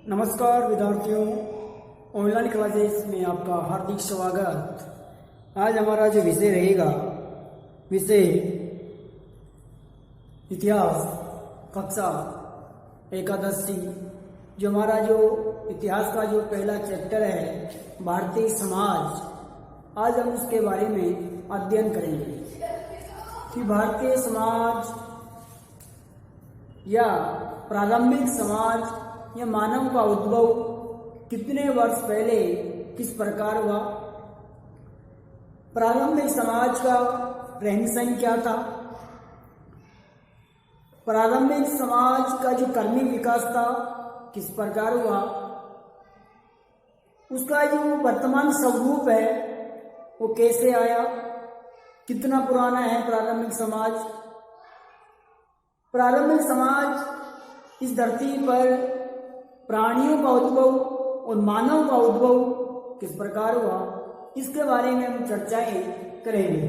नमस्कार विद्यार्थियों, online classes में आपका हार्दिक स्वागत। आज हमारा जो विषय रहेगा विषय इतिहास कक्षा एकादशी। जो हमारा जो इतिहास का जो पहला चैप्टर है भारतीय समाज, आज हम उसके बारे में अध्ययन करेंगे कि भारतीय समाज या प्रारंभिक समाज या मानव का उद्भव कितने वर्ष पहले किस प्रकार हुआ, प्रारंभिक समाज का रहन सहन क्या था, प्रारंभिक समाज का जो कर्मी विकास था किस प्रकार हुआ, उसका जो वर्तमान स्वरूप है वो कैसे आया, कितना पुराना है प्रारंभिक समाज। प्रारंभिक समाज इस धरती पर प्राणियों का उद्भव और मानव का उद्भव किस प्रकार हुआ, इसके बारे में हम चर्चाएं करेंगे।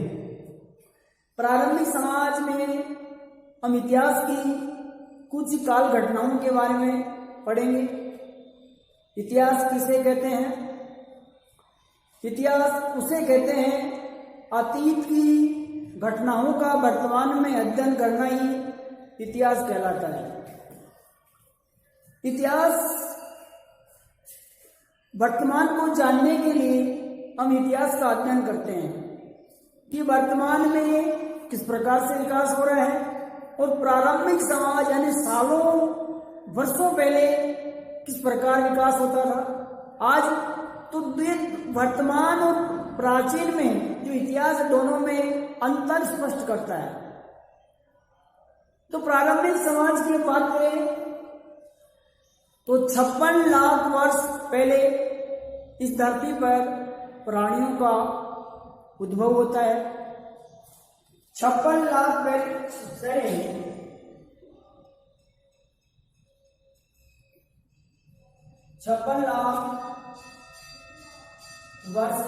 प्रारंभिक समाज में हम इतिहास की कुछ काल घटनाओं के बारे में पढ़ेंगे। इतिहास किसे कहते हैं? इतिहास उसे कहते हैं अतीत की घटनाओं का वर्तमान में अध्ययन करना ही इतिहास कहलाता है। इतिहास वर्तमान को जानने के लिए हम इतिहास का अध्ययन करते हैं कि वर्तमान में किस प्रकार से विकास हो रहा है और प्रारंभिक समाज यानी सालों वर्षों पहले किस प्रकार विकास होता था। आज तो वर्तमान और प्राचीन में जो इतिहास दोनों में अंतर स्पष्ट करता है। तो प्रारंभिक समाज की बात करें तो 56 लाख वर्ष पहले इस धरती पर प्राणियों का उद्भव होता है। 56 लाख पहले 56 लाख वर्ष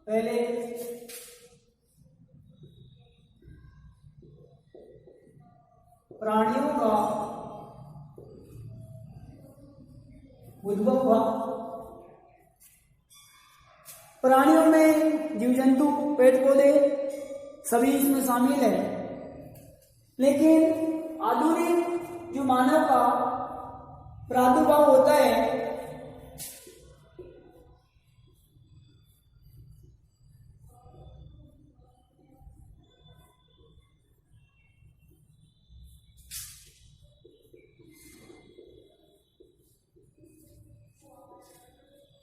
पहले प्राणियों का उद्भव हुआ। प्राणियों में जीव जंतु पेड़ पौधे सभी इसमें शामिल है, लेकिन आधुनिक जो मानव का प्रादुर्भाव होता है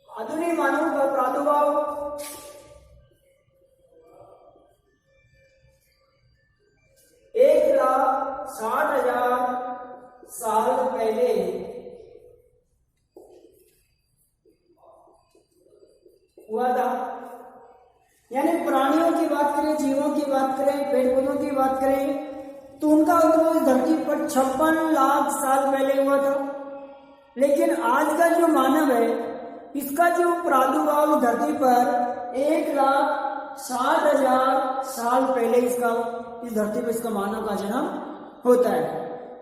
आधुनिक मानव का प्रादुर्भाव 1,60,000 साल पहले हुआ था। यानी प्राणियों की बात करें, जीवों की बात करें, पेड़ पौधों की बात करें तो उनका उद्भव धरती पर 56 लाख साल पहले हुआ था। लेकिन आज का जो मानव है इसका जो प्रादुर्भाव धरती पर 1,60,000 साल पहले इस धरती पर इसका मानव का जन्म होता है।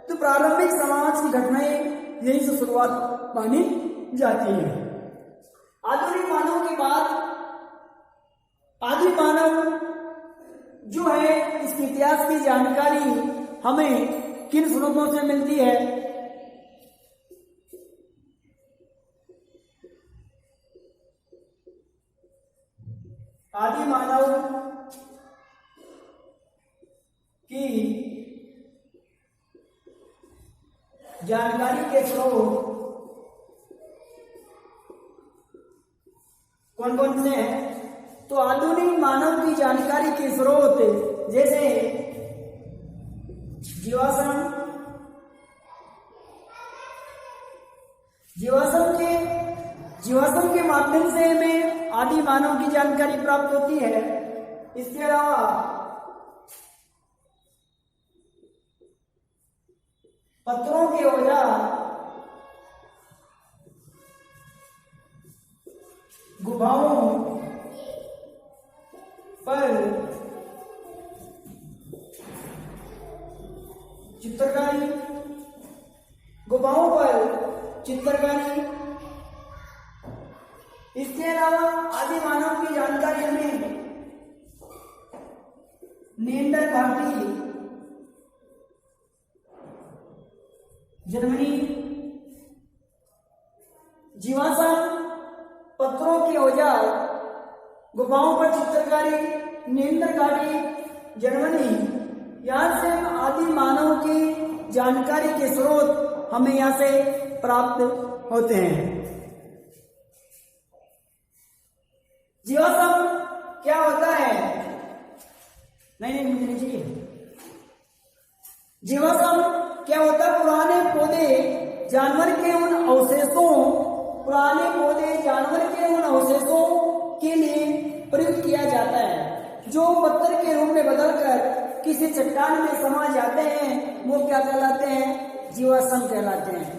तो प्रारंभिक समाज की घटनाएं यही से शुरुआत मानी जाती है। आधुनिक मानव के बाद आदि मानव जो है इसके इतिहास की जानकारी हमें किन स्रोतों से मिलती है? आदि मानव की जानकारी के स्रोत कौन कौन से हैं? तो आधुनिक मानव की जानकारी के स्रोत जैसे जीवाश्म के माध्यम से हमें आदि मानव की जानकारी प्राप्त होती है। इसके अलावा पत्थरों के औजार, गुफाओं पर चित्रकारी गुफाओं पर चित्रकारी। इसके अलावा आदि मानव की जानकारी हमें नेंडर घाटी, जर्मनी, जीवाश्म, पत्थरों के औजार, गुफाओं पर चित्रकारी, नेंडर घाटी, जर्मनी, यहां से हम आदि मानव की जानकारी के स्रोत हमें यहां से प्राप्त होते हैं। जीवाश्म क्या होता है? नहीं मुझे नहीं चाहिए। जीवाश्म क्या होता है? पुराने पौधे जानवर के उन अवशेषों, पुराने पौधे जानवर के उन अवशेषों के लिए प्रयुक्त किया जाता है जो पत्थर के रूप में बदलकर किसी चट्टान में समा जाते हैं। वो क्या कहलाते हैं? जीवाश्म कहलाते हैं।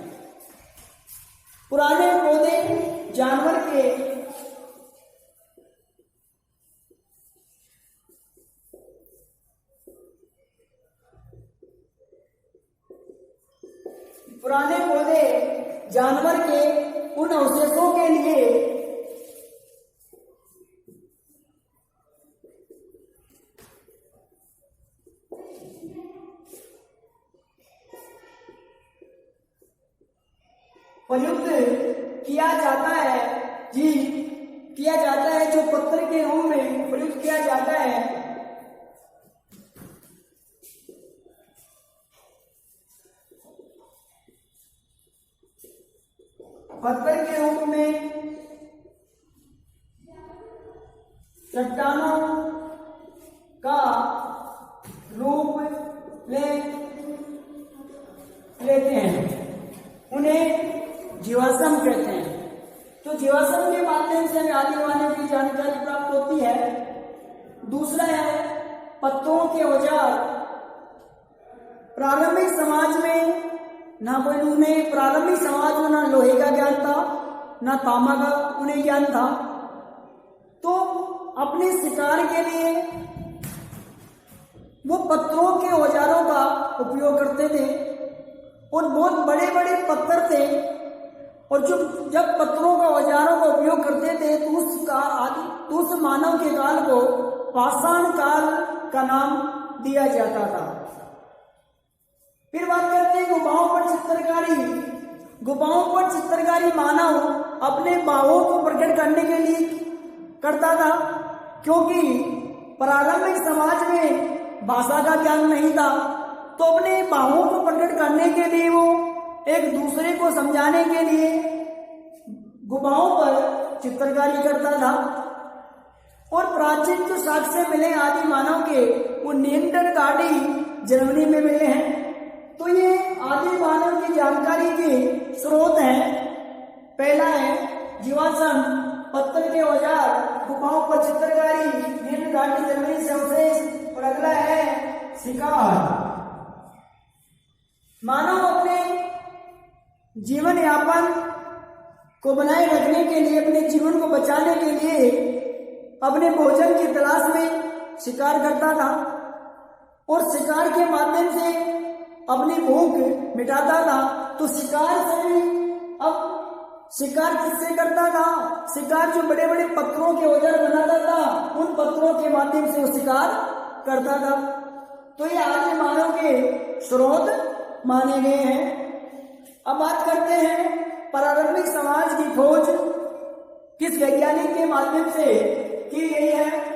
पुराने पौधे जानवर के उन अवशेषों के लिए प्रयुक्त किया जाता है जो पत्थर के रूप में प्रयुक्त किया जाता है। पत्थर के रूप में चट्टानों का रूप लेते हैं, उन्हें जीवाश्म कहते हैं। तो जीवाश्म के माध्यम से हमें आदि मानव की जानकारी प्राप्त होती है। दूसरा है पत्थरों के औजार। प्रारंभिक समाज में प्रारंभिक समाज में ना लोहे का ज्ञान था, ना तांबा का उन्हें ज्ञान था। तो अपने शिकार के लिए वो पत्थरों के औजारों का उपयोग करते थे और बहुत बड़े बड़े पत्थर थे। और जब पत्थरों का औजारों का उपयोग करते थे तो उस मानव के काल को पाषाण काल का नाम दिया जाता था। फिर बात करते हैं गुफाओं पर चित्रकारी। गुफाओं पर चित्रकारी मानव अपने भावों को प्रकट करने के लिए करता था, क्योंकि प्रारंभिक समाज में भाषा का ज्ञान नहीं था। तो अपने भावों को प्रकट करने के लिए वो एक दूसरे को समझाने के लिए गुफाओं पर चित्रकारी करता था। और प्राचीन जो साक्ष्य मिले आदि मानव के, वो नेंडर घाटी जर्मनी में मिले हैं। तो ये आदि मानव की जानकारी के स्रोत हैं। पहला है जीवाश्म, पत्थर के औजार, गुफाओं पर चित्रकारी, नेंडर घाटी जर्मनी से अवशेष। और अगला है शिकार। मानव अपने जीवन यापन को बनाए रखने के लिए, अपने जीवन को बचाने के लिए अपने भोजन की तलाश में शिकार करता था और शिकार के माध्यम से अपनी भूख मिटाता था। तो शिकार से भी अब शिकार किससे करता था? शिकार जो बड़े बड़े पत्थरों के औजार बनाता था, उन पत्थरों के माध्यम से वो शिकार करता था। तो ये आदि मानव के स्रोत माने गए हैं। अब बात करते हैं प्रारंभिक समाज की खोज किस वैज्ञानिक के माध्यम से की गई है।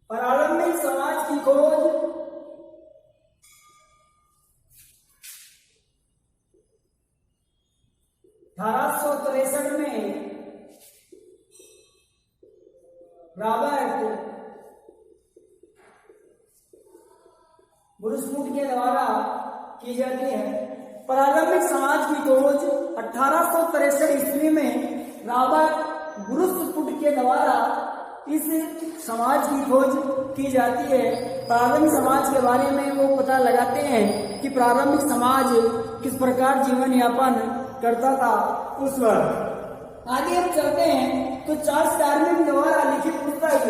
प्रारंभिक समाज की खोज 1863 में रॉबर्ट बुरुस्फुट के द्वारा की जाती है। प्रारंभिक समाज की खोज 1863 ईस्वी में रॉबर्ट बुरुस्फुट के द्वारा इस समाज की खोज की जाती है। प्रारंभिक समाज के बारे में वो पता लगाते हैं कि प्रारंभिक समाज किस प्रकार जीवन यापन करता था उस वक्त। आगे हम चलते हैं तो चार्ल्स डार्विन द्वारा लिखित पुस्तक,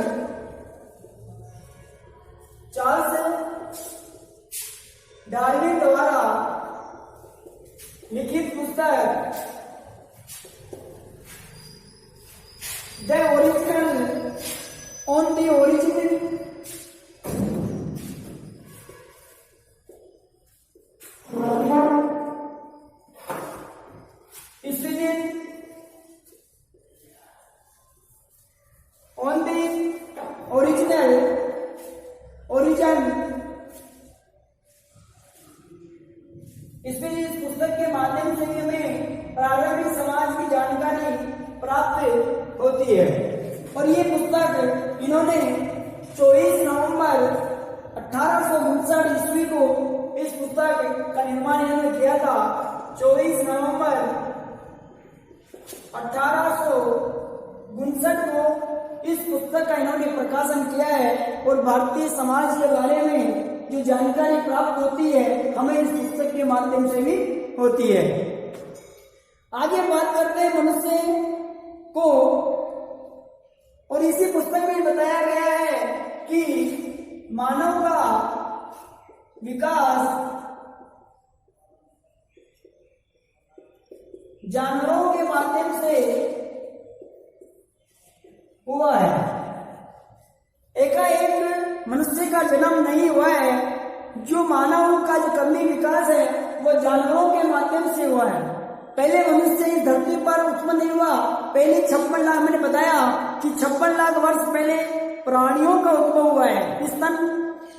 चार्ल्स डार्विन द्वारा लिखित पुस्तक the original on the origin on the original origin, इसमें इस पुस्तक के माध्यम से हमें प्रारंभिक समाज की जानकारी प्राप्त होती है। और ये पुस्तक इन्होंने 24 नवंबर 1859 ईस्वी को इस पुस्तक का निर्माण इन्होंने किया था। 24 नवंबर 1859 को इस पुस्तक का इन्होंने प्रकाशन किया है। और भारतीय समाज के बारे में जो जानकारी प्राप्त होती है हमें इस पुस्तक के माध्यम से भी होती है। आगे बात करते हैं मनुष्य को, और इसी पुस्तक में बताया गया है कि मानव का विकास जानवरों के माध्यम से हुआ है। एकाएक मनुष्य का जन्म नहीं हुआ है। जो मानव का जो कमी विकास है वो जानवरों के माध्यम से हुआ है। पहले मनुष्य इस धरती पर उत्पन्न नहीं हुआ। पहले 56 लाख, मैंने बताया कि 56 लाख वर्ष पहले प्राणियों का उद्भव हुआ है। स्तन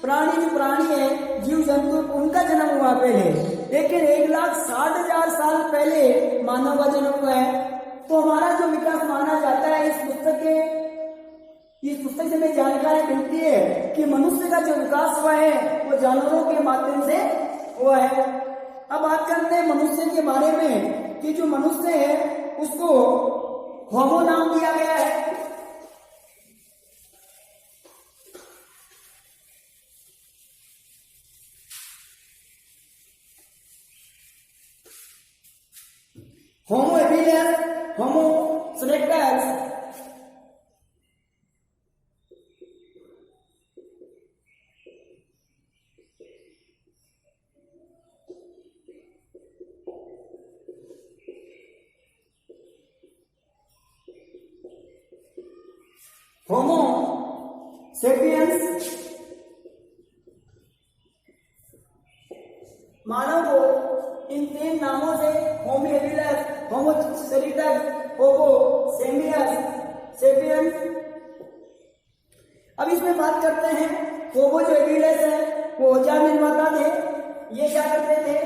प्राणी जो प्राणी है, जीव जंतु, उनका जन्म हुआ पहले। लेकिन 1,60,000 साल पहले मानव का जन्म हुआ है। तो हमारा जो विकास माना जाता है इस पुस्तक से हमें जानकारी मिलती है कि मनुष्य का जो विकास हुआ है वो जानवरों के माध्यम से हुआ है। अब बात करते हैं मनुष्य के बारे में कि जो मनुष्य है उसको होमो नाम दिया गया है। होमो हेबिलिस, होमो इरेक्टस, होमो सेपियंस मानव को इन 3 नामों से, होमो हेबिलिस, होमो इरेक्टस, होमो सेपियंस। अब इसमें बात करते हैं होमो जो हेबिलिस है वो औजार निर्माता थे। ये क्या करते थे?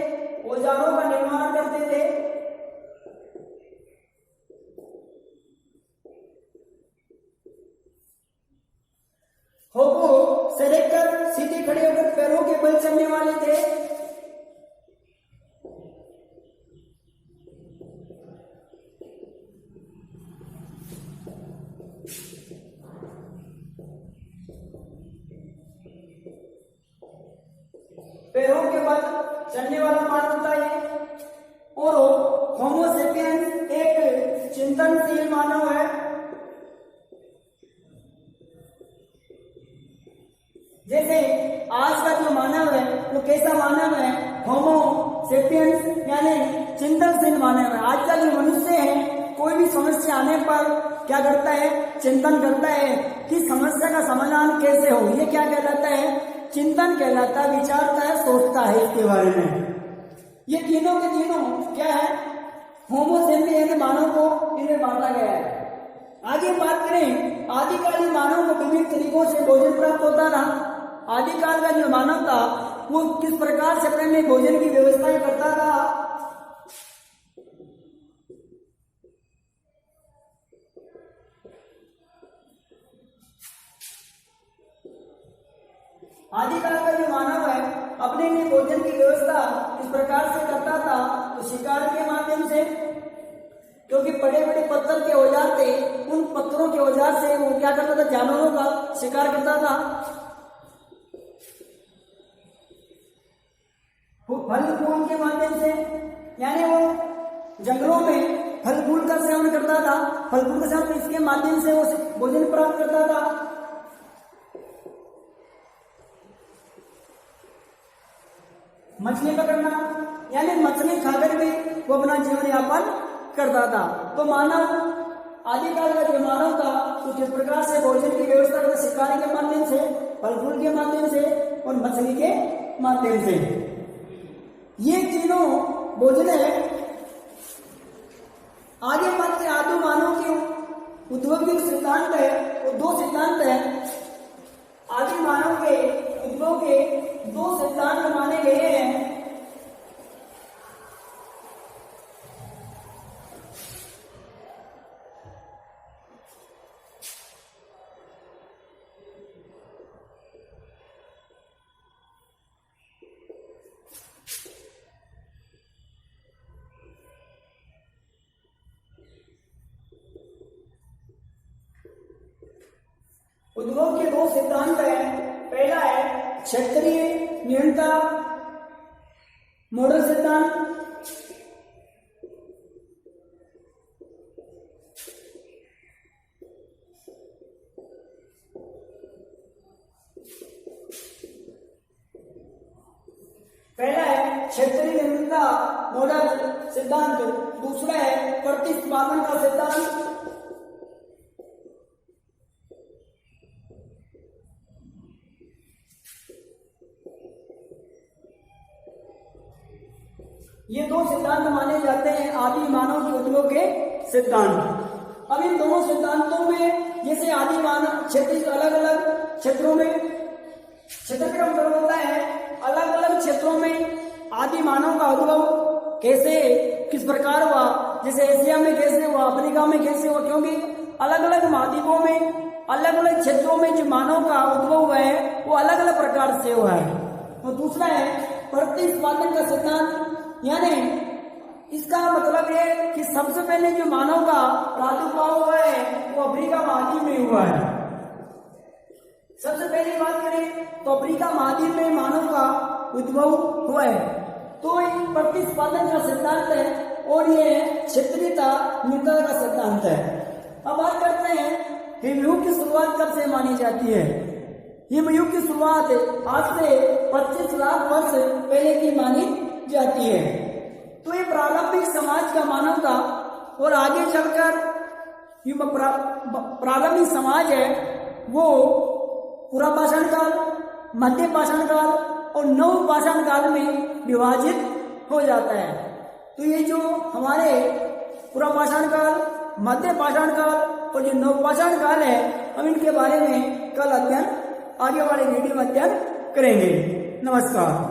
औजारों का निर्माण करते थे। होमो इरेक्टस सीधे खड़े होकर पैरों के बल चलने वाले थे। पैरों के बल चलने वाला मानव होता है। और होमो सेपियंस एक चिंतनशील मानव है। जैसे आज का जो मानव है वो कैसा मानव है? होमो सेपियंस यानी चिंतनशील मानव है। आज का जो मनुष्य है कोई भी समस्या आने पर क्या करता है? चिंतन करता है कि समस्या का समाधान कैसे हो। ये क्या कहलाता है? चिंतन कहलाता है, विचारता है, सोचता है इसके बारे में। ये तीनों के तीनों क्या है? होमो सेपियंस मानव को इन्हें बांटा गया है। आगे बात करें, आदिकालीन मानव को विभिन्न तरीकों से भोजन प्राप्त होता था। आदिकाल का जो मानव था वो किस प्रकार से अपने में भोजन की व्यवस्था करता था? आदिकाल का जो मानव है अपने लिए भोजन की व्यवस्था इस प्रकार से करता था, तो शिकार के माध्यम से, क्योंकि बड़े बड़े पत्थर के औजार थे, उन पत्थरों के औजार से वो क्या करता था, जानवरों का शिकार करता था। फल फूल के माध्यम से, यानी वो जंगलों में फल फूल का सेवन करता था, फल फूल का सेवन इसके माध्यम से वो भोजन प्राप्त करता था। मछली पकड़ना, यानी मछली खाकर भी वो अपना जीवन यापन करता था। तो मानव आदिकाल का जो मानव था, तो किस प्रकार से भोजन की व्यवस्था करता, शिकार के माध्यम से, फल फूल के माध्यम से और मछली के माध्यम से। ये तीनों भोजन है। आगे बात आदि मानव के उद्भव के सिद्धांत है, वो दो सिद्धांत है। आदि मानव के उद्भव के दो सिद्धांत माने गए हैं। उद्भव के दो सिद्धांत हैं। पहला है क्षेत्रीय न्यूनता मॉडल सिद्धांत, पहला है क्षेत्रीय न्यूनता मॉडल सिद्धांत, दूसरा है प्रतिस्थापन का सिद्धांत। ये दो सिद्धांत माने जाते हैं आदि मानव के उद्भव के सिद्धांत। अब इन दोनों सिद्धांतों में, जैसे आदि मानव क्षेत्र अलग अलग क्षेत्रों में, क्षेत्र का मतलब होता है अलग अलग क्षेत्रों में आदि मानव का उद्भव कैसे, किस प्रकार हुआ, जैसे एशिया में कैसे हुआ, अफ्रीका में कैसे हुआ, क्योंकि अलग अलग महाद्वीपों में अलग अलग क्षेत्रों में जो मानव का उद्भव हुआ है वो अलग अलग प्रकार से हुआ है। और दूसरा है प्रतिस्थापन का सिद्धांत, यानी इसका मतलब है कि सबसे पहले जो मानव का प्रादुर्भाव हुआ है वो अफ्रीका महाद्वीप में हुआ है। सबसे पहले बात करें तो अफ्रीका महाद्वीप में मानव का उद्भव हुआ है। तो ये प्रतिस्थापन का सिद्धांत है और ये क्षेत्रीयता न्यूनता का सिद्धांत है। अब बात करते हैं हिमयुग की शुरुआत कब से मानी जाती है। हिमयुग की शुरुआत आज से 25 लाख वर्ष पहले की मानी जाती है। तो ये प्रारंभिक समाज का मानव था और आगे चलकर प्रारंभिक समाज है वो पूरा पाषाण काल, मध्य पाषाण काल और नव पाषाण काल में विभाजित हो जाता है। तो ये जो हमारे पूरा पाषाण काल, मध्य पाषाण काल और जो नव पाषाण काल है, हम इनके बारे में कल अध्ययन, आगे वाले वीडियो में अध्ययन करेंगे। नमस्कार।